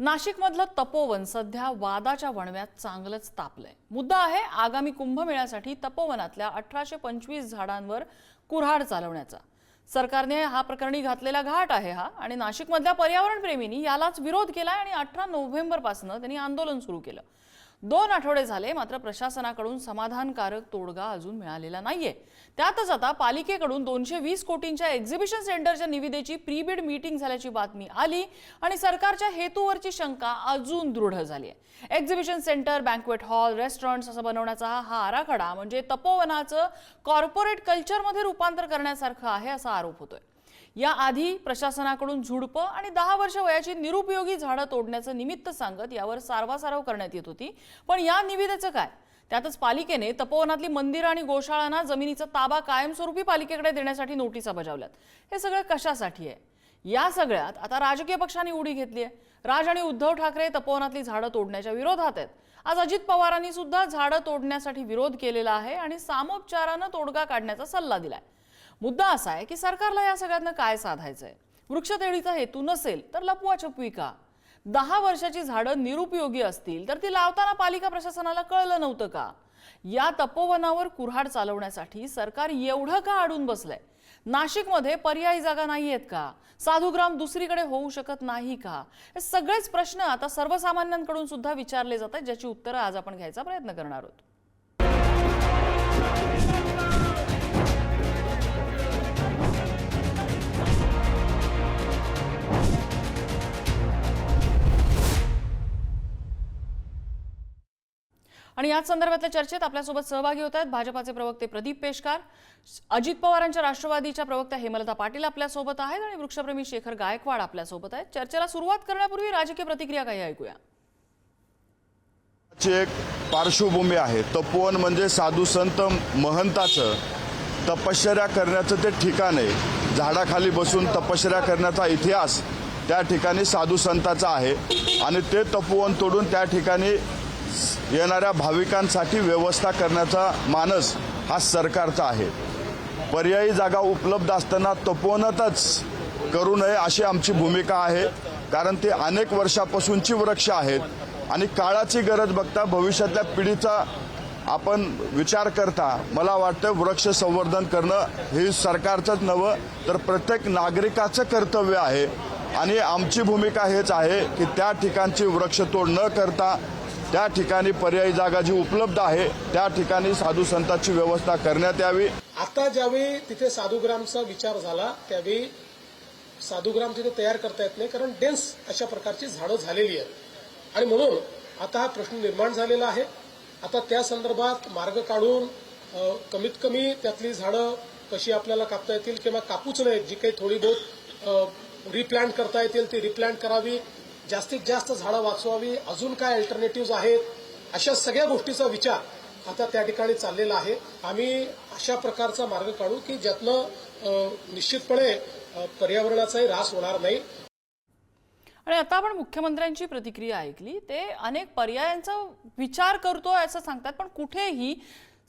नाशिकमधलं तपोवन सध्या वादाच्या वणव्यात चांगलंच तापलंय। मुद्दा आहे आगामी कुंभमेळ्यासाठी तपोवनातल्या 1825 झाडांवर कुऱ्हाड चालवण्याचा। सरकारने हा प्रकरणी घातलेला घाट आहे हा आणि नाशिकमधल्या पर्यावरण प्रेमींनी यालाच विरोध केलाय आणि 18 नोव्हेंबर पासून त्यांनी आंदोलन सुरू केलं। 2 आठवडे झाले मात्र प्रशासनाकडून समाधानकारक तोडगा अजून मिळालेला नाहीये। त्यातच आता पालिकेकडून 220 कोटींच्या एक्झिबिशन सेंटरच्या निविदेची प्री-बिड मीटिंग झाल्याची बातमी आली आणि सरकारच्या हेतूवरची शंका अजून दृढ झाली आहे। Exhibition centre, banquet hall, restaurants असं बनवण्याचा हा आराखडा म्हणजे तपोवनाचं कॉर्पोरेट कल्चरमध्ये रूपांतर करण्यासारखं आहे असा आरोप होतोय। याआधी प्रशासनाकडून झुडपं आणि 10 वर्ष वयाची निरुपयोगी झाडं तोडण्याचं निमित्त सांगत यावर सारवासारव करण्यात येत होती। पण या निविदेचं काय? त्यातच पालिकेने तपोवनातली मंदिरं आणि गोशाळांना जमिनीचा ताबा कायमस्वरूपी पालिकेकडे देण्यासाठी नोटिसा बजावल्यात। हे सगळं कशासाठी आहे? या सगळ्यात आता राजकीय पक्षांनी उडी घेतली आहे। राज आणि उद्धव ठाकरे तपोवनातली झाडं तोडण्याच्या विरोधात आहेत। आज अजित पवारांनी सुद्धा झाडं तोडण्यासाठी विरोध केलेला आहे आणि सामोपचारानं तोडगा काढण्याचा सल्ला दिलाय। मुद्दा असा आहे की सरकारला या सगळ्यांना काय साधायचंय? वृक्षतोडीचा हेतू नसेल तर लपवाछपवी का? 10 वर्षाची झाडं निरुपयोगी असतील तर ती लावताना पालिका प्रशासनाला कळलं नव्हतं का? या तपोवनावर कुऱ्हाड चालवण्यासाठी सरकार एवढं का अडून बसलंय? नाशिकमध्ये पर्यायी जागा नाहीयेत का? साधुग्राम दुसरीकडे होऊ शकत नाही का? हे सगळेच प्रश्न आता सर्वसामान्यांकडून सुद्धा विचारले जातात, ज्याची उत्तरं आज आपण घ्यायचा प्रयत्न करणार आहोत। आणि याच संदर्भातल्या चर्चेत आपल्यासोबत सहभागी होत आहेत भाजपाचे प्रवक्ते प्रदीप पेशकार, अजित पवारांच्या राष्ट्रवादीच्या प्रवक्त्या हेमलता पाटील आपल्यासोबत आहेत आणि वृक्षप्रेमी शेखर गायकवाड आपल्यासोबत आहेत। चर्चेला सुरुवात करण्यापूर्वी राजकीय प्रतिक्रिया काही ऐकूया। एक पार्श्वभूमी आहे। तपोवन म्हणजे साधू संत महंताचं तपश्चर्या करण्याचं ते ठिकाण आहे। झाडाखाली बसून तपश्चर्या करण्याचा इतिहास त्या ठिकाणी साधू संतांचा आहे आणि ते तपोवन तोडून त्या ठिकाणी येणाऱ्या भाविकांसाठी व्यवस्था करण्याचा मानस हा सरकारचा आहे। पर्यायी जागा उपलब्ध असताना तपोवनातच करू नये अशी आमची भूमिका आहे, कारण ते अनेक वर्षापासूनची वृक्ष आहेत आणि काळाची गरज बघता भविष्यातल्या पिढीचा आपण विचार करता मला वाटतं वृक्ष संवर्धन करणं हे सरकारचंच नव्हे तर प्रत्येक नागरिकाचं कर्तव्य आहे आणि आमची भूमिका हेच आहे की त्या ठिकाणची वृक्षतोड न करता त्या ठिकाणी पर्यायी जागा जी उपलब्ध आहे त्या ठिकाणी साधू संतांची व्यवस्था करण्यात यावी। आता ज्यावेळी तिथे साधुग्रामचा विचार झाला त्यावेळी साधुग्राम तिथे तयार करता येत नाही, कारण डेन्स अशा प्रकारची झाडं झालेली आहेत आणि म्हणून आता हा प्रश्न निर्माण झालेला आहे। आता त्या संदर्भात मार्ग काढून कमीत कमी त्यातली झाडं कशी आपल्याला कापता येतील किंवा कापूच नयेत, जी काही थोडी बहुत रिप्लांट करता येतील ती रिप्लांट करावी, जास्तीत जास्त झाडं वाचवावी, अजून काय अल्टरनेटिव्ह आहेत, अशा सगळ्या गोष्टीचा विचार आता त्या ठिकाणी चाललेला आहे। आम्ही अशा प्रकारचा मार्ग काढू की ज्यातनं निश्चितपणे पर्यावरणाचाही ऱ्हास होणार नाही। आणि आता आपण मुख्यमंत्र्यांची प्रतिक्रिया ऐकली, ते अनेक पर्यायांचा विचार करतोय असं सांगतात, पण कुठेही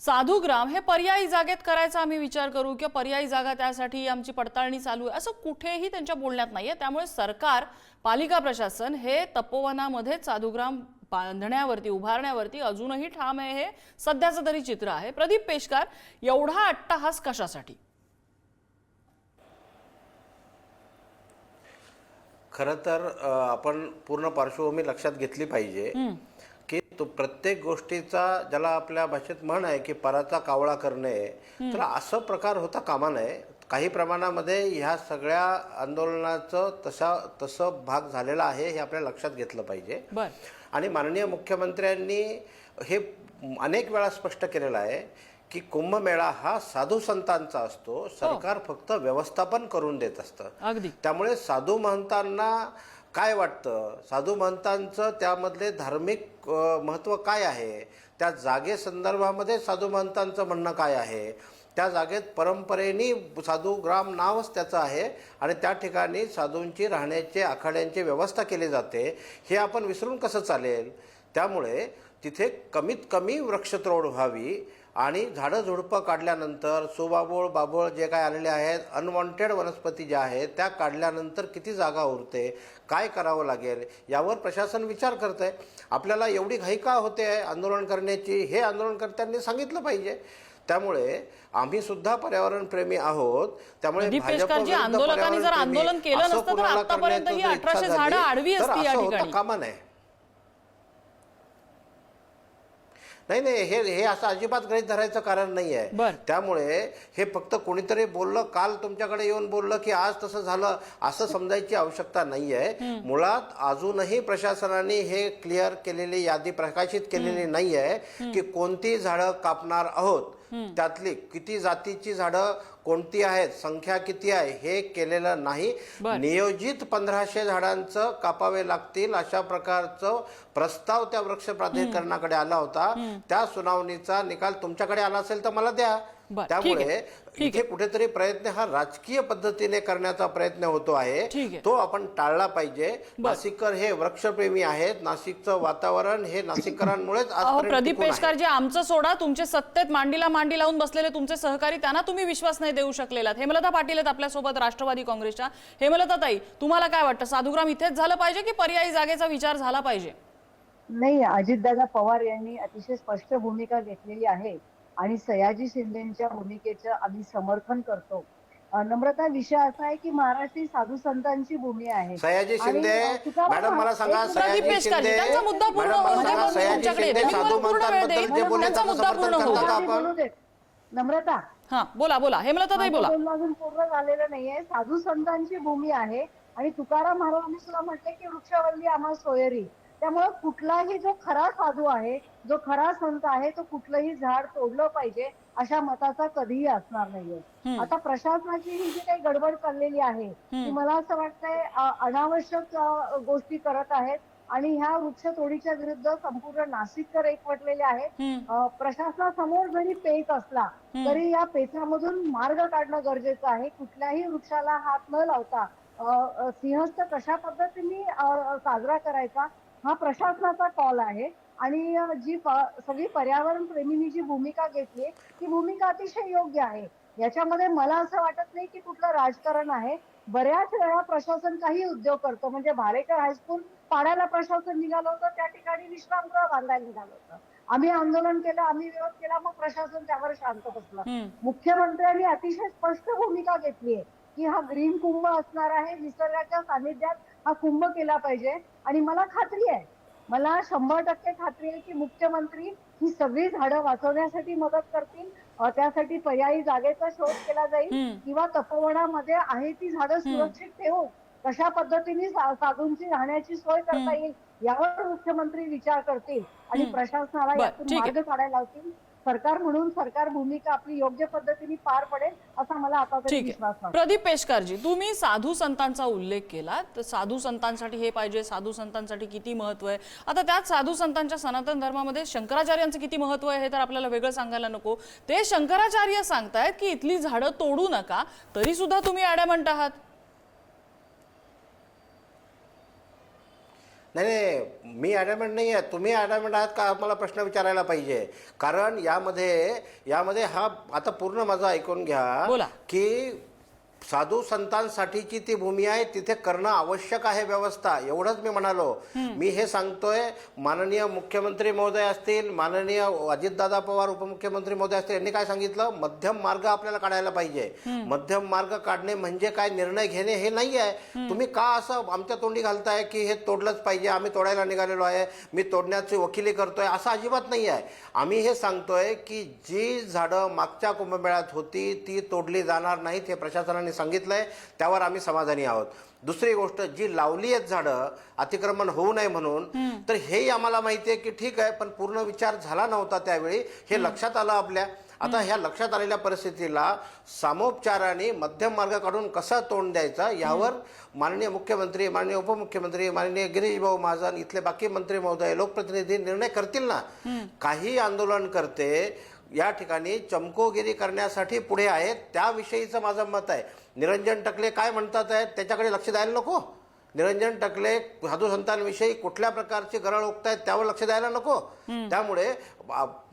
साधुग्राम हे पर्यायी जागेत करायचा आम्ही विचार करू किंवा पर्यायी जागा त्यासाठी आमची पडताळणी चालू आहे असं कुठेही त्यांच्या बोलण्यात नाहीये। त्यामुळे सरकार, पालिका प्रशासन हे तपोवनामध्ये साधुग्राम बांधण्यावरती, उभारण्यावरती अजूनही ठाम आहे, हे सध्याचं तरी चित्र आहे। प्रदीप पेशकार, एवढा अट्टाहास कशासाठी? खरं तर आपण पूर्ण पार्श्वभूमी लक्षात घेतली पाहिजे की तो प्रत्येक गोष्टीचा, ज्याला आपल्या भाषेत म्हण आहे की पराचा कावळा करणे, तर असं प्रकार होता कामा नये। काही प्रमाणामध्ये ह्या सगळ्या आंदोलनाचं तसं भाग झालेला आहे हे आपल्याला लक्षात घेतलं पाहिजे। आणि माननीय मुख्यमंत्र्यांनी हे अनेक वेळा स्पष्ट केलेलं आहे की कुंभमेळा हा साधू संतांचा असतो, सरकार फक्त व्यवस्थापन करून देत असतं। त्यामुळे साधू महंतांना काय वाटतं, साधू महंतांचं त्यामधले धार्मिक महत्त्व काय आहे, त्या जागे संदर्भामध्ये साधू महंतांचं म्हणणं काय आहे, त्या जागेत परंपरेने साधूग्राम नावच त्याचं आहे आणि त्या ठिकाणी साधूंची राहण्याची आखाड्यांची व्यवस्था केली जाते, हे आपण विसरून कसं चालेल? त्यामुळे तिथे कमीत कमी वृक्षतोड व्हावी आणि झाडं झुडपं काढल्यानंतर सुबाबोळ बाबोळ जे काय आलेले आहेत, अनवॉन्टेड वनस्पती ज्या आहेत त्या काढल्यानंतर किती जागा उरते, काय करावं लागेल यावर प्रशासन विचार करत आहे. आपल्याला एवढी घाई का होते आंदोलन करण्याची हे आंदोलनकर्त्यांनी सांगितलं पाहिजे. त्यामुळे आम्ही सुद्धा पर्यावरणप्रेमी आहोत. त्यामुळे प्रदीप पेशकारजी, आंदोलकांनी जर आंदोलन केलं नसतं तर आतापर्यंत ही 1800 झाडं आडवी असती या ठिकाणी. कामा नाही, हे असं अजिबात गृहीत धरायचं कारण नाही आहे. त्यामुळे हे फक्त कोणीतरी बोललं, काल तुमच्याकडे येऊन बोललं की आज तसं झालं असं समजायची आवश्यकता नाही आहे. मुळात अजूनही प्रशासनाने हे क्लिअर केलेली यादी प्रकाशित केलेली नाही आहे की कोणती झाडं कापणार आहोत, त्यातली किती जातीची झाडं कोणती आहेत, संख्या किती आहे हे केलेलं नाही. नियोजित 1500 झाडांचं कापावे लागतील अशा प्रकारचं प्रस्ताव त्या वृक्ष प्राधिकरणाकडे आला होता. त्या सुनावणीचा निकाल तुमच्याकडे आला असेल तर मला द्या. त्यामुळे इथे कुठेतरी प्रयत्न हा राजकीय पद्धतीने करण्याचा प्रयत्न होतो आहे, तो आपण टाळला पाहिजे. नाशिककर हे वृक्षप्रेमी आहेत. नाशिकचं वातावरण हे नाशिककरांमुळेच आजपर्यंत प्रदीप पेशकारजी, आमचं सोडा, तुमचे सत्तेत मांडीला मांडी लावून बसलेले तुमचे सहकारी, त्यांना तुम्ही विश्वास नाही देऊ शकलेला. हेमलता पाटील आहेत आपल्यासोबत राष्ट्रवादी काँग्रेसच्या. हेमलता ताई, तुम्हाला काय वाटतं, साधूग्राम इथेच झालं पाहिजे की पर्यायी जागेचा विचार झाला पाहिजे? नाही, अजितदादा पवार यांनी अतिशय स्पष्ट भूमिका घेतलेली आहे आणि सयाजी शिंदेच्या भूमिकेचं आम्ही समर्थन करतो. नम्रता, विषय असा आहे की महाराष्ट्र ही साधू संतांची भूमी आहे. सयाजी शिंदे मॅडम, मला सांगा, सयाजी शिंदे त्यांचा मुद्दा पूर्ण होऊ दे. साधू म्हणतात जे बोलले त्यांचं समर्थन करता का आपण? नम्रता, हा, बोला हेमलता ताई, बोला. अजून पूर्ण झालेलं नाहीये. साधू संतांची भूमी आहे आणि तुकाराम महाराजांनी सुद्धा म्हटले की वृक्षवल्ली आम्हा सोयरी. त्यामुळे कुठलाही जो खरा साधू आहे, जो खरा संत आहे, तो कुठलंही झाड तोडलं पाहिजे अशा मताचा कधीही असणार नाहीये. आता प्रशासनाची ही जी काही गडबड चाललेली आहे ती मला असं वाटतंय अनावश्यक गोष्टी करत आहेत आणि ह्या वृक्षतोडीच्या विरुद्ध संपूर्ण नाशिककर एकवटलेले आहेत. प्रशासनासमोर जरी पेच असला तरी या पेचामधून मार्ग काढणं गरजेचं आहे. कुठल्याही वृक्षाला हात न लावता सिंहस्थ कशा पद्धतीने साजरा करायचा हा प्रशासनाचा कॉल आहे. आणि जी सगळी पर्यावरण प्रेमींनी जी भूमिका घेतली ती भूमिका अतिशय योग्य आहे. याच्यामध्ये मला असं वाटत नाही की कुठलं राजकारण आहे. बऱ्याच वेळा प्रशासन काही उद्योग करतो. म्हणजे भालेकर हायस्कूल पाडायला प्रशासन निघालं होतं, त्या ठिकाणी विश्रामगृह बांधायला निघालं होतं. आम्ही आंदोलन केलं, आम्ही विरोध केला, मग प्रशासन त्यावर शांत बसलं. मुख्यमंत्र्यांनी अतिशय स्पष्ट भूमिका घेतली आहे की हा ग्रीन कुंभ असणार आहे, निसर्गाच्या सानिध्यात हा कुंभ केला पाहिजे. आणि मला खात्री आहे, मला 100% खात्री आहे की मुख्यमंत्री ही सगळी झाडं वाचवण्यासाठी मदत करतील. त्यासाठी पर्यायी जागेचा शोध केला जाईल किंवा तपोवनामध्ये आहे ती झाडं सुरक्षित ठेवून कशा पद्धतीने साधूंची राहण्याची सोय करता येईल यावर मुख्यमंत्री विचार करतील आणि प्रशासनाला यातून मार्ग काढायला लावतील. सरकार म्हणून सरकार भूमिका आपली योग्य पद्धतीने पार पडेल असा मला आता तरी विश्वास आहे. प्रदीप पेशकारजी, तुम्ही साधू संतांचा उल्लेख केला, तर साधू संतांसाठी हे पाहिजे, साधू संतांसाठी किती महत्व आहे. आता त्यात साधू संतांच्या सनातन धर्मामध्ये शंकराचार्यांचं किती महत्व आहे हे तर आपल्याला वेगळं सांगायला नको. ते शंकराचार्य सांगतायत की इथली झाडं तोडू नका, तरी सुद्धा तुम्ही ॲडॅमंट आहात. नाही, मी ॲडॅमंट नाही आहे. तुम्ही ॲडॅमंट आहात का मला प्रश्न विचारायला पाहिजे. कारण यामध्ये हा आता पूर्ण माझं ऐकून घ्या की साधू संतांसाठीची ती भूमी आहे, तिथे करणं आवश्यक आहे व्यवस्था, एवढंच मी म्हणालो. मी हे सांगतोय, माननीय मुख्यमंत्री महोदय असतील, माननीय अजितदादा पवार उपमुख्यमंत्री महोदय असतील, यांनी काय सांगितलं, मध्यम मार्ग आपल्याला काढायला पाहिजे. मध्यम मार्ग काढणे म्हणजे काय, निर्णय घेणे हे नाही आहे. तुम्ही का असं आमच्या तोंडी घालताय की हे तोडलंच पाहिजे, आम्ही तोडायला निघालेलो आहे, मी तोडण्याची वकिली करतोय, असं अजिबात नाही आहे. आम्ही हे सांगतोय की जी झाडं मागच्या कुंभमेळ्यात होती ती तोडली जाणार नाहीत, हे प्रशासनाने सांगितलंय, त्यावर आम्ही समाधानी आहोत. दुसरी गोष्ट, जी लावली आहेत झाडं अतिक्रमण होऊ नये म्हणून, तर हेही आम्हाला माहिती आहे की ठीक आहे, पण पूर्ण विचार झाला नव्हता त्यावेळी, हे लक्षात आलं आपल्या. आता ह्या लक्षात आलेल्या परिस्थितीला सामोपचाराने मध्यम मार्ग काढून कसा तोंड द्यायचा यावर माननीय मुख्यमंत्री, माननीय उपमुख्यमंत्री, माननीय गिरीश भाऊ महाजन, इथले बाकी मंत्री महोदय, लोकप्रतिनिधी निर्णय करतील ना. काही आंदोलन करते या ठिकाणी चमकोगिरी करण्यासाठी पुढे आहेत, त्याविषयीचं माझं मत आहे. निरंजन टकले काय म्हणतात आहेत त्याच्याकडे लक्ष द्यायला नको? निरंजन टकले साधू संतांविषयी कुठल्या प्रकारची गरळ ओकतायत त्यावर लक्ष द्यायला नको? त्यामुळे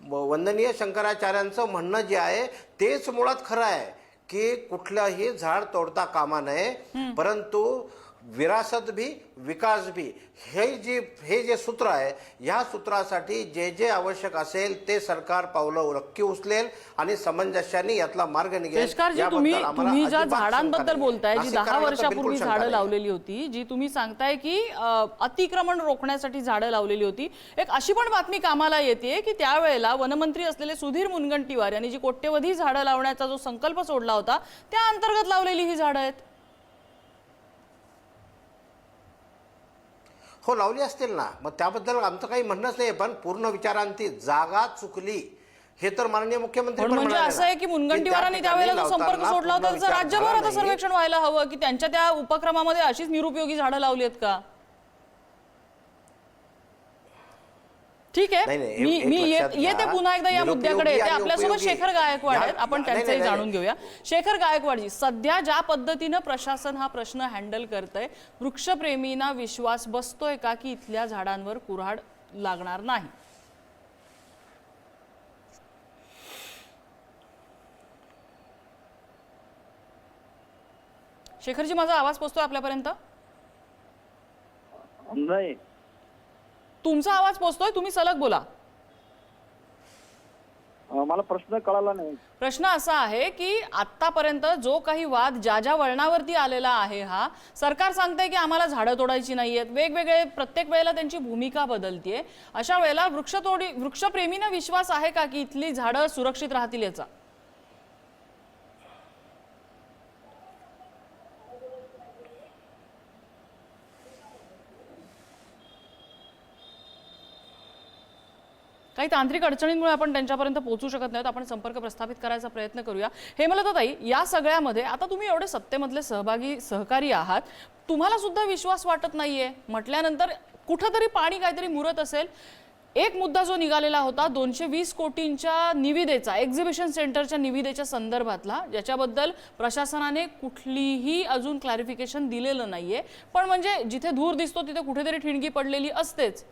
वंदनीय शंकराचार्यांचं म्हणणं जे आहे तेच मुळात खरं आहे की कुठलंही झाड तोडता कामा नये, परंतु विरासत भी विकास भी हे जे सूत्र आहे, या सूत्रासाठी जे जे आवश्यक असेल ते सरकार पावलं नक्की उचलेल आणि समंजस्याने यातला मार्ग निघेल. पेशकारजी, तुम्ही ज्या झाडांबद्दल बोलताय, जी 10 वर्षापूर्वी झाडं लावलेली होती, जी तुम्ही सांगताय की अतिक्रमण रोखण्यासाठी झाडं लावलेली होती, एक अशी पण बातमी कामाला येते की त्यावेळेला वनमंत्री असलेले सुधीर मुनगंटीवार यांनी जी कोट्यवधी झाडं लावण्याचा जो संकल्प सोडला होता त्या अंतर्गत लावलेली ही झाडं आहेत. हो, लावली असतील ना, मग त्याबद्दल आमचं काही म्हणणंच नाही. पण पूर्ण विचारांती जागा चुकली हे तर माननीय मुख्यमंत्री म्हणजे असं आहे की मुनगंटीवारांनी त्यावेळेला जो संपर्क सोडला होता त्याचं राज्यभर आता सर्वेक्षण व्हायला हवं की त्यांच्या त्या उपक्रमामध्ये अशीच निरुपयोगी झाडं लावली आहेत का? ठीक आहे, मी येते पुन्हा एकदा या मुद्द्याकडे येते. आपल्यासोबत शेखर गायकवाड आहेत, आपण त्यांचंही जाणून घेऊया. शेखर गायकवाडजी, सध्या ज्या पद्धतीनं प्रशासन हा प्रश्न हँडल करतंय, वृक्षप्रेमींना विश्वास बसतोय का की इथल्या झाडांवर कुऱ्हाड लागणार नाही? शेखरजी, माझा आवाज पोहोचतोय आपल्यापर्यंत? नाही, तुमचा आवाज पोहोचतोय, तुम्ही सलग बोला. मला प्रश्न कळाला नाही. प्रश्न असा आहे की आतापर्यंत जो काही वाद ज्या वळणावरती आलेला आहे, हा सरकार सांगतंय की आम्हाला झाडं तोडायची नाहीयेत, वेगवेगळे प्रत्येक वेळेला त्यांची भूमिका बदलतीये. अशा वेळेला वृक्षप्रेमींना विश्वास आहे का की इथली झाडं सुरक्षित राहतील याचा? काही तांत्रिक अडचणींमुळे आपण त्यांच्यापर्यंत पोहोचू शकत नाहीत. आपण संपर्क प्रस्थापित करायचा प्रयत्न करूया. हेमलताताई, या सगळ्यामध्ये आता तुम्ही एवढे सत्तेमधले सहकारी आहात, तुम्हाला सुद्धा विश्वास वाटत नाहीये म्हटल्यानंतर कुठंतरी पाणी काहीतरी मुरत असेल. एक मुद्दा जो निघालेला होता 220 कोटींच्या निविदेचा, एक्झिबिशन सेंटरच्या निविदेच्या संदर्भातला, ज्याच्याबद्दल प्रशासनाने कुठलीही अजून क्लॅरिफिकेशन दिलेलं नाहीये. पण म्हणजे जिथे धूर दिसतो तिथे कुठेतरी ठिणगी पडलेली असतेच.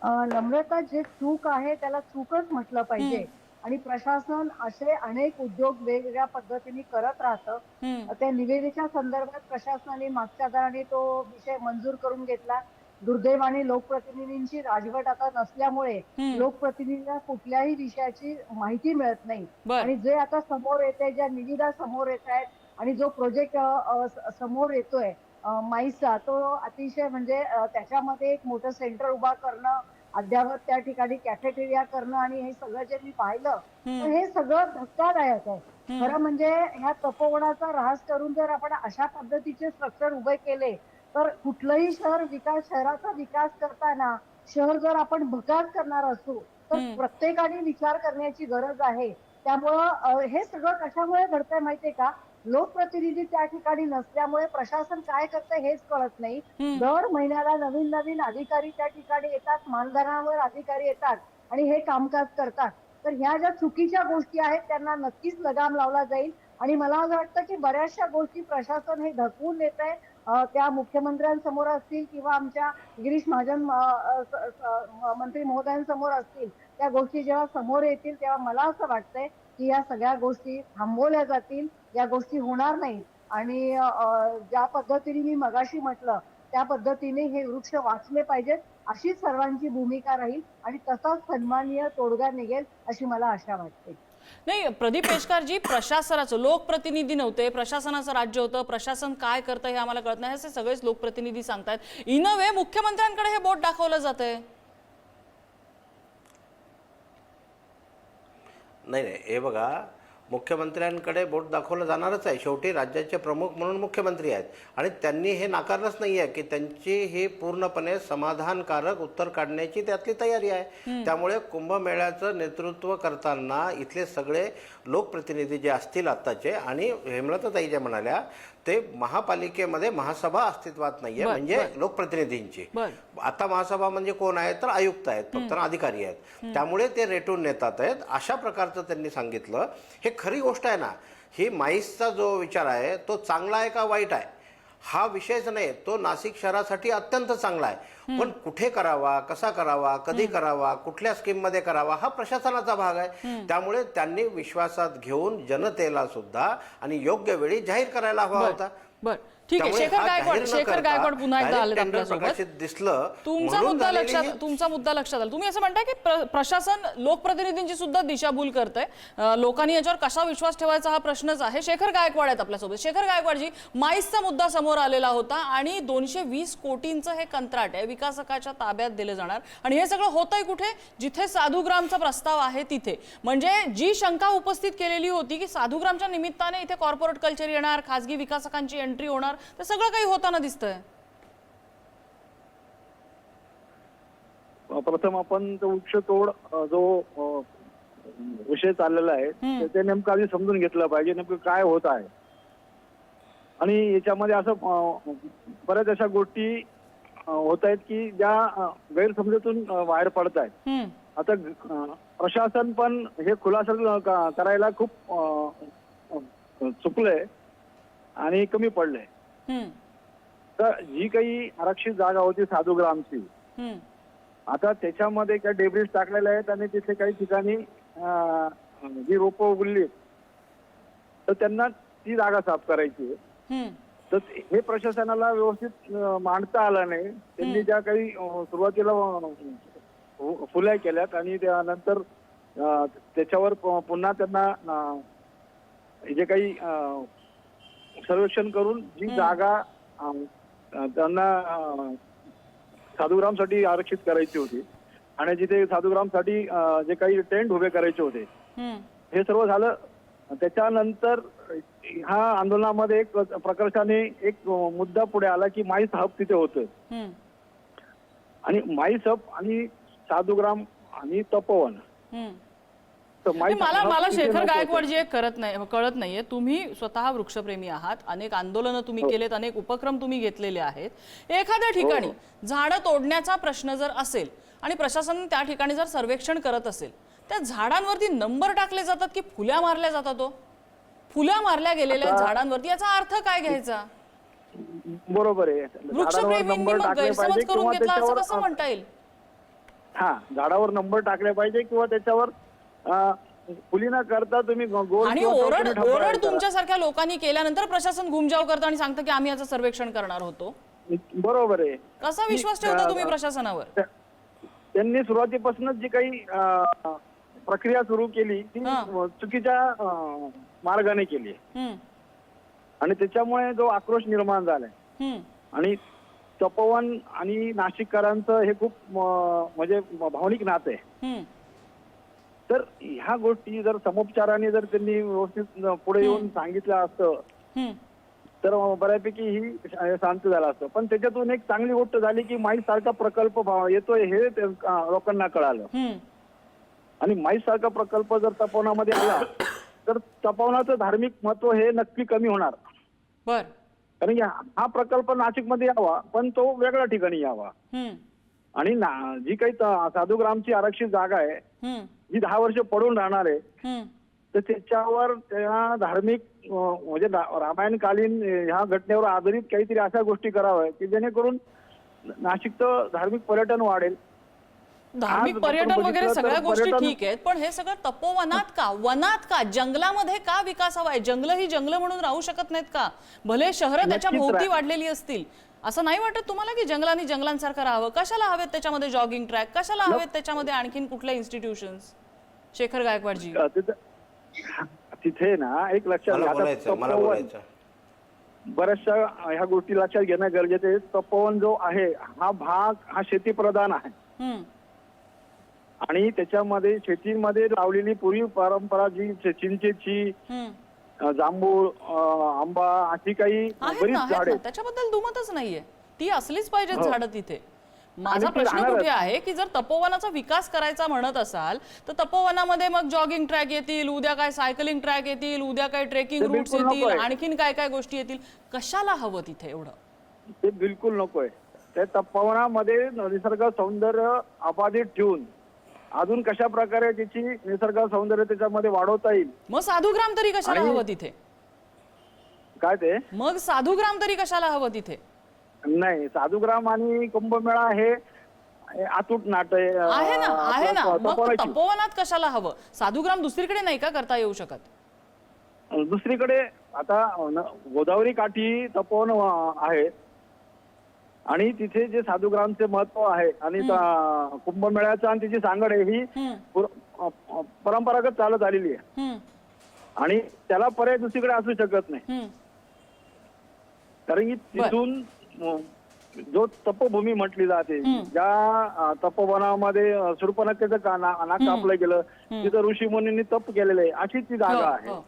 नम्रता, जे चूक आहे त्याला चूकच म्हटलं पाहिजे. आणि प्रशासन असे अनेक उद्योग वेगवेगळ्या पद्धतीने करत राहतं. त्या निवेदेच्या संदर्भात प्रशासनाने मागच्या दराने तो विषय मंजूर करून घेतला. दुर्दैवाने लोकप्रतिनिधींची राजवट आता नसल्यामुळे लोकप्रतिनिधींना कुठल्याही विषयाची माहिती मिळत नाही. आणि जे आता समोर येते, ज्या निविदा समोर येत आहेत आणि जो प्रोजेक्ट समोर येतोय माईचा, तो अतिशय म्हणजे त्याच्यामध्ये एक मोठं सेंटर उभा करणं, अद्यावत त्या ठिकाणी कॅफेटेरिया करणं आणि हे सगळं जे मी पाहिलं तर हे सगळं धक्कादायक आहे. खरं म्हणजे ह्या तपोवनाचा ऱ्हास करून जर आपण अशा पद्धतीचे स्ट्रक्चर उभे केले तर कुठलंही शहराचा विकास करताना शहर जर आपण भकास करणार असू तर प्रत्येकाने विचार करण्याची गरज आहे. त्यामुळं हे सगळं कशामुळे घडतंय माहितीये का? लोकप्रतिनिधी त्या ठिकाणी नसल्यामुळे प्रशासन काय करतंय हेच कळत नाही. दर महिन्याला नवीन नवीन अधिकारी त्या ठिकाणी येतात, मानधनावर अधिकारी येतात आणि हे कामकाज करतात. तर ह्या ज्या चुकीच्या गोष्टी आहेत त्यांना नक्कीच लगाम लावला जाईल. आणि मला असं वाटतं की बऱ्याचशा गोष्टी प्रशासन हे ढकलून देत आहे. त्या मुख्यमंत्र्यांसमोर असतील किंवा आमच्या गिरीश महाजन मंत्री महोदयांसमोर असतील, त्या गोष्टी जेव्हा समोर येतील तेव्हा मला असं वाटतंय की या सगळ्या गोष्टी थांबवल्या जातील, या गोष्टी होणार नाहीत. आणि ज्या पद्धतीने मी मगाशी म्हटलं त्या पद्धतीने हे वृक्ष वाचले पाहिजेत अशी सर्वांची भूमिका राहील आणि तसाच सन्माननीय तोडगा निघेल अशी मला आशा वाटते. नाही प्रदीप पेशकारजी, प्रशासनाचं, लोकप्रतिनिधी नव्हते, प्रशासनाचं राज्य होतं, प्रशासन काय करतं हे आम्हाला कळत नाही असे सगळेच लोकप्रतिनिधी सांगतात. इन अ वे मुख्यमंत्र्यांकडे हे बोट दाखवलं जातंय. नाही, हे बघा, मुख्यमंत्र्यांकडे बोट दाखवलं जाणारच आहे. शेवटी राज्याचे प्रमुख म्हणून मुख्यमंत्री आहेत आणि त्यांनी हे नाकारलंच नाही आहे की त्यांची ही पूर्णपणे समाधानकारक उत्तर काढण्याची त्यातली तयारी आहे. त्यामुळे कुंभमेळ्याचं नेतृत्व करताना इथले सगळे लोकप्रतिनिधी जे असतील आत्ताचे, आणि हेमलताताई ज्या म्हणाल्या ते महापालिकेमध्ये महासभा अस्तित्वात नाहीये, बर, म्हणजे बर. लोकप्रतिनिधींची. बर. आता महासभा म्हणजे कोण आहे तर आयुक्त आहेत, फक्त अधिकारी आहेत, त्यामुळे ते रेटून नेतात आहेत, अशा प्रकारचं त्यांनी सांगितलं. हे खरी गोष्ट आहे ना. ही माईसचा जो विचार आहे तो चांगला आहे का वाईट आहे हा विषयच नाही, तो नाशिक शहरासाठी अत्यंत चांगला आहे. पण कुठे करावा, कसा करावा, कधी करावा, कुठल्या स्कीममध्ये करावा हा प्रशासनाचा भाग आहे. त्यामुळे त्यांनी विश्वासात घेऊन जनतेला सुद्धा आणि योग्य वेळी जाहीर करायला हवा होता. बर, ठीक आहे. त्यामुळे शेखर हा गायकवाड जाहीर न शेखर करता गायकवाड पुन्हा एकदा direct आले tender आपल्यासोबत. प्रकाशित दिसलं तुमचा म्हणून मुद्दा झालेली लक्षात ही- तुमचा मुद्दा लक्षात आला. तुम्ही असं म्हणताय की प्रशासन लोकप्रतिनिधींची सुद्धा दिशाभूल करतंय. लोकांनी याच्यावर कसा विश्वास ठेवायचा हा प्रश्नच आहे. शेखर गायकवाड आहेत आपल्यासोबत. शेखर गायकवाडजी, माईसचा मुद्दा समोर आलेला होता आणि 220 कोटींचं हे कंत्राट आहे, विकासकाच्या ताब्यात दिले जाणार आणि हे सगळं होतंय कुठे? जिथे साधूग्रामचा प्रस्ताव आहे तिथे. म्हणजे जी शंका उपस्थित केलेली होती की साधूग्रामच्या निमित्ताने इथे कॉर्पोरेट कल्चर येणार, खासगी विकासकांची एंट्री होणार, तर सगळं काही होताना दिसतंय. प्रथम आपण तो वृक्षतोड जो विषय चाललेला आहे ते नेमकं आधी समजून घेतलं पाहिजे, नेमकं काय होत आहे. आणि याच्यामध्ये असं बऱ्याच अशा गोष्टी होत आहेत की ज्या गैरसमजातून बाहेर पडत आहेत. आता प्रशासन पण हे खुलासा करायला खूप चुकलंय आणि कमी पडलंय. तर जी काही आरक्षित जागा होती साधूग्रामची, आता त्याच्यामध्ये काही डेब्रिज टाकलेले आहेत आणि तिथे काही ठिकाणी जी रोपं उगली तर त्यांना ती जागा साफ करायची आहे. तर हे प्रशासनाला व्यवस्थित मांडता आलं नाही. त्यांनी ज्या काही सुरुवातीला फुल्या केल्यात आणि त्यानंतर त्याच्यावर पुन्हा त्यांना जे काही सर्वेक्षण करून जी जागा त्यांना साधूग्रामसाठी आरक्षित करायची होती आणि जिथे साधूग्रामसाठी जे काही टेंट उभे करायचे होते हे सर्व झालं. त्याच्यानंतर ह्या आंदोलनामध्ये एक प्रकर्षाने एक मुद्दा पुढे आला की माईस हब तिथे होतं आणि माईस हब आणि साधूग्राम आणि तपोवन. तर माईस मला हब मला तिथे शेखर नको गायकवाड होतं. जे कळत नाहीये, तुम्ही स्वतः वृक्षप्रेमी आहात, अनेक आंदोलनं तुम्ही केलेत, अनेक उपक्रम तुम्ही घेतलेले आहेत. एखाद्या ठिकाणी झाडं तोडण्याचा प्रश्न जर असेल आणि प्रशासन त्या ठिकाणी जर सर्वेक्षण करत असेल, त्या झाडांवरती नंबर टाकले जातात की फुल्या मारल्या जातात? फुल्या मारल्या गेलेल्या झाडांवरती याचा अर्थ काय घ्यायचा? बरोबर आहे. झाडावर वृक्षप्रेमींनी नंबर मग टाकले गैरसमज पाहिजे करून किंवा घेतला असं कसं त्याच्यावर म्हणता येईल? हा झाडावर नंबर टाकले पाहिजे किंवा त्याच्यावर फुली न करता तुम्ही गोल आणि किंवा ओरड चौकोनी ठोकळा ओरड करा. तुमच्यासारख्या लोकांनी केल्यानंतर प्रशासन घुमजाव करतं आणि सांगतं की आम्ही याचं सर्वेक्षण करणार होतो. बरोबर आहे. कसा विश्वास ठेवता तुम्ही प्रशासनावर? त्यांनी सुरुवातीपासूनच जी काही प्रक्रिया सुरू केली ती चुकीच्या मार्गाने केली आणि त्याच्यामुळे जो आक्रोश निर्माण झालाय आणि तपोवन आणि नाशिककरांचं हे खूप म्हणजे भावनिक नातं आहे. तर ह्या गोष्टी जर समोपचाराने जर त्यांनी व्यवस्थित पुढे येऊन सांगितलं असतं तर बऱ्यापैकी ही शांत झालं असतं. पण त्याच्यातून एक चांगली गोष्ट झाली की माईस सारखा प्रकल्प येतोय हे लोकांना कळालं आणि माईस सारखा प्रकल्प जर तपोवनामध्ये आला तर तपोवनाचं धार्मिक महत्व हे नक्की कमी होणार. बर. कारण की हा प्रकल्प नाशिकमध्ये यावा पण तो वेगळ्या ठिकाणी यावा आणि जी काही साधूग्रामची आरक्षित जागा आहे जी 10 वर्ष पडून राहणार आहे तर त्याच्यावर त्या धार्मिक म्हणजे रामायणकालीन ह्या घटनेवर आधारित काहीतरी अशा गोष्टी कराव्या की जेणेकरून नाशिकचं धार्मिक पर्यटन वाढेल. धार्मिक पर्यटन वगैरे सगळ्या गोष्टी ठीक आहेत, पण हे सगळं तपोवनात का, वनात का, जंगलामध्ये का विकास हवाय? जंगल ही जंगल म्हणून राहू शकत नाहीत का? भले शहरं त्याच्या भोवती वाढलेली असतील, असं नाही वाटत तुम्हाला की जंगलांनी जंगलांसारखं राहावं? कशाला हवेत त्याच्यामध्ये जॉगिंग ट्रॅक? कशाला हवेत त्याच्यामध्ये आणखीन कुठल्या इन्स्टिट्यूशन्स? शेखर गायकवाडजी, तिथे ना एक लक्षात मला घ्या, बोलायचं बऱ्याचशा ह्या गोष्टी लक्षात घेणं गरजेचं आहे. तपोवन जो आहे हा भाग हा शेतीप्रधान आहे आणि त्याच्यामध्ये शेतीमध्ये लावलेली पूर्वी परंपरा जी चिंचेची, जांभूळ, आंबा अशी काही बरीच झाडे, त्याच्याबद्दल दुमतच नाहीये. ती असलीच पाहिजेत झाडं तिथे. माझा ती प्रश्न राहणारच. कुठे आहे की जर तपोवनाचा विकास करायचा म्हणत असाल तर तपोवनामध्ये मग जॉगिंग ट्रॅक येतील, उद्या काय सायकलिंग ट्रॅक येतील, उद्या काय ट्रेकिंग ते रूट्स बिलकुल येतील, नकोय. आणखीन काय काय गोष्टी येतील. कशाला हवं तिथे एवढं? ते बिलकुल नकोय. त्या तपोवनामध्ये निसर्ग सौंदर्य अबाधित ठेवून अजून कशा प्रकारे त्याची निसर्ग सौंदर्य त्याच्यामध्ये वाढवता येईल. मग साधुग्राम तरी कशाला आणि- हवं तिथे? काय ते मग साधुग्राम तरी कशाला हवं तिथे? नाही, साधुग्राम आणि कुंभमेळा हे अतूट नातं आहे ना, आहे ना. आपलं मग तपोवनाची. तपोवनात कशाला हवं? साधुग्राम दुसरीकडे नाही का करता येऊ शकत? दुसरीकडे आता गोदावरी काठी तपोवन आहे आणि तिथे जे साधुग्रामचे महत्व आहे आणि कुंभमेळ्याचं आणि तिची सांगड आहे ही परंपरागत चालत आलेली आहे हम्म, आणि त्याला पर्याय दुसरीकडे असू शकत नाही. हम्म. कारण की तिथून जो तपोभूमी म्हटली जाते, ज्या तपोवनामध्ये शूर्पणखेचं नाक कापलं गेलं, तिथं ऋषी मुनींनी तप केलेलं आहे, अशी ती जागा हो, आहे. हो.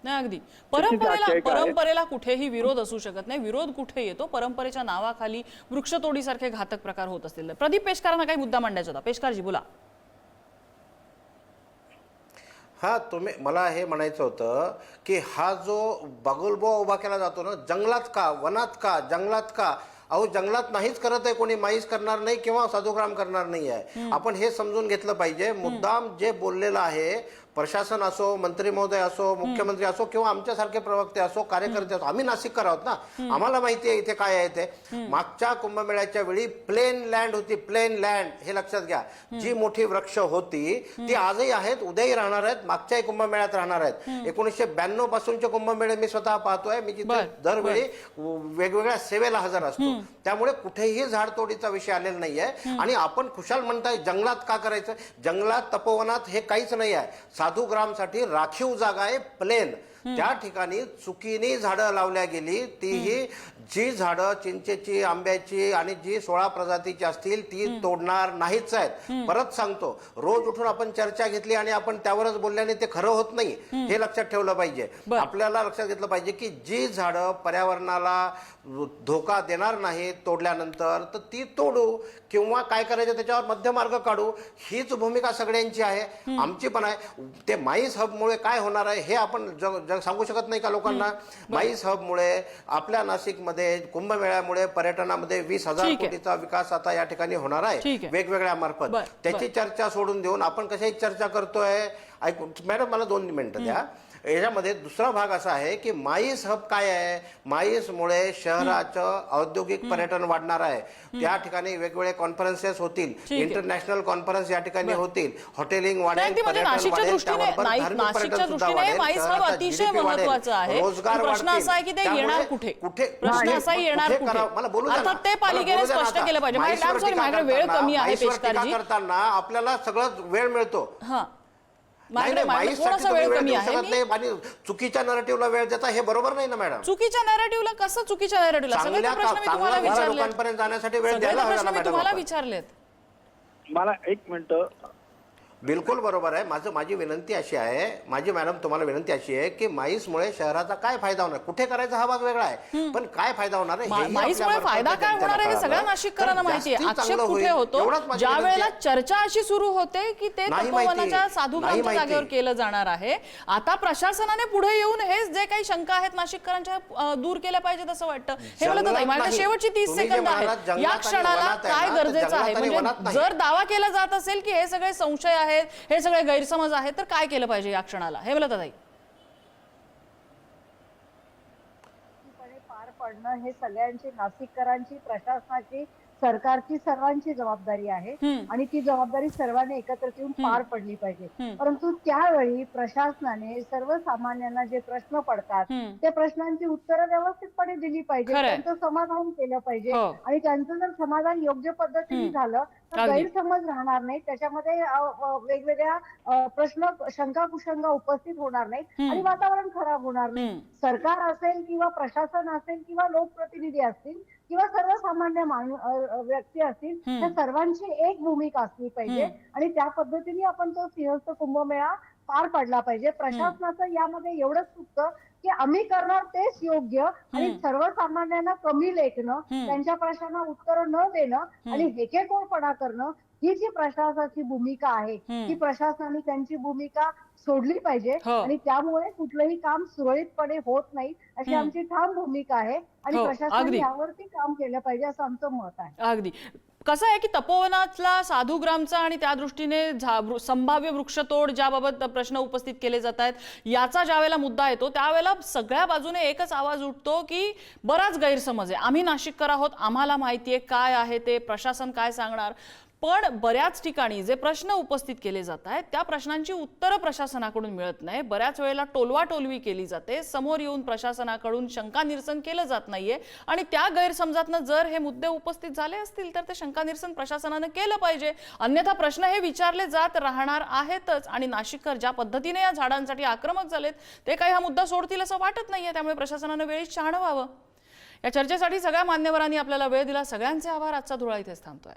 नाही अगदी आख्यायिका आहे. परंपरेला कुठेही विरोध असू शकत नाही. विरोध कुठे येतो? परंपरेच्या नावाखाली वृक्षतोडीसारखे घातक प्रकार होत असतील. प्रदीप पेशकरांना काही मुद्दा मांडायचा होता. पेशकारजी बोला. हा, मला हे म्हणायचं होतं की हा जो बागुलबुवा उभा केला जातो ना, जंगलात का, वनात का, जंगलात का? अहो, जंगलात नाहीच करत आहे कोणी, माईस करणार नाही किंवा साधुग्राम करणार नाही आहे. आपण हे समजून घेतलं पाहिजे. मुद्दाम जे बोललेलं आहे, प्रशासन असो, मंत्री महोदय असो, मुख्यमंत्री असो किंवा आमच्यासारखे प्रवक्ते असो, कार्यकर्ते असो, आम्ही नाशिककर आहोत ना, आम्हाला माहिती आहे इथे काय आहे ते. मागच्या कुंभमेळ्याच्या वेळी प्लेन लँड होती, प्लेन लँड, हे लक्षात घ्या. जी मोठी वृक्ष होती ती आजही आहेत, उद्याही राहणार आहेत, मागच्याही कुंभमेळ्यात राहणार आहेत. 1992 पासूनचे कुंभमेळे मी स्वतः पाहतोय. मी तिथे दरवेळी वेगवेगळ्या सेवेला हजर असतो. त्यामुळे कुठेही झाडतोडीचा विषय आलेला नाहीये. आणि आपण खुशाल म्हणताय जंगलात का करायचं? जंगलात, तपोवनात हे काहीच नाही आहे. साधुग्रामसाठी राखीव जागा आहे, प्लेन. त्या ठिकाणी चुकीने झाडं लावल्या गेली, तीही जी झाडं चिंचेची, आंब्याची आणि जी 16 प्रजातीची असतील ती तोडणार नाहीच आहेत. परत सांगतो, रोज उठून आपण चर्चा घेतली आणि आपण त्यावरच बोलल्याने ते खरं होत नाही, हे लक्षात ठेवलं पाहिजे. आपल्याला लक्षात घेतलं पाहिजे की जी झाडं पर्यावरणाला धोका देणार नाही तोडल्यानंतर, तर ती तोडू किंवा काय करायचं त्याच्यावर मध्यमार्ग काढू. हीच भूमिका सगळ्यांची आहे, आमची पण आहे. ते माईस हबमुळे काय होणार आहे हे आपण सांगू शकत नाही का लोकांना? माईस हबमुळे आपल्या नाशिकमध्ये कुंभमेळ्यामुळे पर्यटनामध्ये 20,000 कोटीचा विकास आता या ठिकाणी होणार आहे वेगवेगळ्या मार्फत. त्याची चर्चा सोडून देऊन आपण कशाची चर्चा करतोय? ऐकू मॅडम, मला 2 मिनिटं द्या. याच्यामध्ये दुसरा भाग असा आहे की माईस हब काय आहे? माईसमुळे शहराचं औद्योगिक पर्यटन वाढणार आहे. त्या ठिकाणी वेगवेगळे कॉन्फरन्सेस होतील, इंटरनॅशनल कॉन्फरन्स या ठिकाणी होतील, हॉटेलिंग वाढेल, पर्यटन वाढेल, त्याबरोबर धार्मिक पर्यटन सुद्धा वाढेल, शहराचा GDP वाढेल, रोजगार प्रश्न असा आहे की ते येणार कुठे? प्रश्न असा येणार कुठे? मला बोलू द्या ना. अर्थात ते पालिकेने स्पष्ट केलं पाहिजे. माझ्याकडे वेळ कमी आहे पेशकारजी. करताना आपल्याला सगळं वेळ मिळतो. थोडासा वेळ कमी आहे. आणि चुकीच्या नरेटिव्हला वेळ देता हे बरोबर नाही ना मॅडम. चुकीच्या नॅरेटिव्हला कसं? चुकीच्या नॅरेटिव्हला सगळे प्रश्न मी तुम्हाला विचारले, लोकांपर्यंत जाण्यासाठी वेळ सगळे द्यायला प्रश्न हवा मी मॅडम. तुम्हाला विचारलेत. मला 1 मिनिट. बिलकुल बरोबर आहे. माझी विनंती अशी आहे, माझी मॅडम तुम्हाला विनंती अशी आहे की माईसमुळे शहराचा काय फायदा होणार? कुठे करायचा हा भाग वेगळा आहे, पण काय फायदा होणार आहे? माईसमुळे फायदा काय होणार आहे हे सगळ्या नाशिककरांना माहिती आहे. आक्षेप कुठे होतो? ज्या वेळेला चर्चा अशी सुरू होते की ते तपोवनाच्या साधुग्रामच्या जागेवर केलं जाणार आहे. आता प्रशासनाने पुढे येऊन हे जे काही शंका आहेत नाशिककरांच्या दूर केल्या पाहिजेत असं वाटतं. हे बोलत आहे. माझ्या शेवटची 30 सेकंद आहेत. या क्षणाला काय गरजेचं आहे? म्हणजे जर दावा केला जात असेल की हे सगळे संशय आहेत, हे सगळे गैरसमज आहेत, तर काय केलं पाहिजे या क्षणाला? हे बोलत आहे. पार पडणं हे सगळ्यांची, नाशिककरांची, प्रशासनाची, सरकारची, सर्वांची जबाबदारी आहे आणि ती जबाबदारी सर्वांनी एकत्र येऊन पार पडली पाहिजे. परंतु त्यावेळी प्रशासनाने सर्वसामान्यांना जे प्रश्न पडतात त्या प्रश्नांची उत्तरं व्यवस्थितपणे दिली पाहिजे, त्यांचं समाधान केलं पाहिजे आणि त्यांचं जर समाधान योग्य पद्धतीने झालं तर गैरसमज राहणार नाही, त्याच्यामध्ये वेगवेगळ्या प्रश्न, शंका कुशंका उपस्थित होणार नाही आणि वातावरण खराब होणार नाही. सरकार असेल किंवा प्रशासन असेल किंवा लोकप्रतिनिधी असतील किंवा सर्वसामान्य व्यक्ती असतील, त्या सर्वांची एक भूमिका असली पाहिजे आणि त्या पद्धतीने आपण तो सिंहस्थ कुंभमेळा पार पडला पाहिजे. प्रशासनाचं यामध्ये एवढंच चुकतं की आम्ही करणार तेच योग्य आणि सर्वसामान्यांना कमी लेखणं, त्यांच्या प्रश्नांना उत्तर न देणं आणि हेकेखोरपणा करणं ही जी प्रशासनाची भूमिका आहे ती प्रशासनाने त्यांची भूमिका सोडली पाहिजे आणि त्यामुळे कुठलंही काम सुरळीतपणे होत नाही अशी आमची ठाम भूमिका आहे आणि प्रशासनाने यावरती काम केलं पाहिजे असं आमचं मत आहे. अगदी. कसं आहे की तपोवनातला साधूग्रामचा आणि त्या दृष्टीने संभाव्य वृक्षतोड ज्याबाबत प्रश्न उपस्थित केले जात आहेत याचा ज्यावेळेला मुद्दा येतो त्यावेळेला सगळ्या बाजूने एकच आवाज उठतो की बराच गैरसमज आहे, आम्ही नाशिककर आहोत, आम्हाला माहिती आहे काय आहे ते, प्रशासन काय सांगणार. पण बऱ्याच ठिकाणी जे प्रश्न उपस्थित केले जात आहेत त्या प्रश्नांची उत्तरं प्रशासनाकडून मिळत नाही. बऱ्याच वेळेला टोलवाटोलवी केली जाते, समोर येऊन प्रशासनाकडून शंका निरसन केलं जात नाहीये आणि त्या गैरसमजातनं जर हे मुद्दे उपस्थित झाले असतील तर ते शंका निरसन प्रशासनानं केलं पाहिजे. अन्यथा प्रश्न हे विचारले जात राहणार आहेतच आणि नाशिककर ज्या पद्धतीने या झाडांसाठी आक्रमक झालेत ते काही हा मुद्दा सोडतील असं वाटत नाहीये. त्यामुळे प्रशासनानं वेळीच शहाणं व्हावं. या चर्चेसाठी सगळ्या मान्यवरांनी आपल्याला वेळ दिला. सगळ्यांचे आभार. आजचा धुळा इथेच थांबतोय.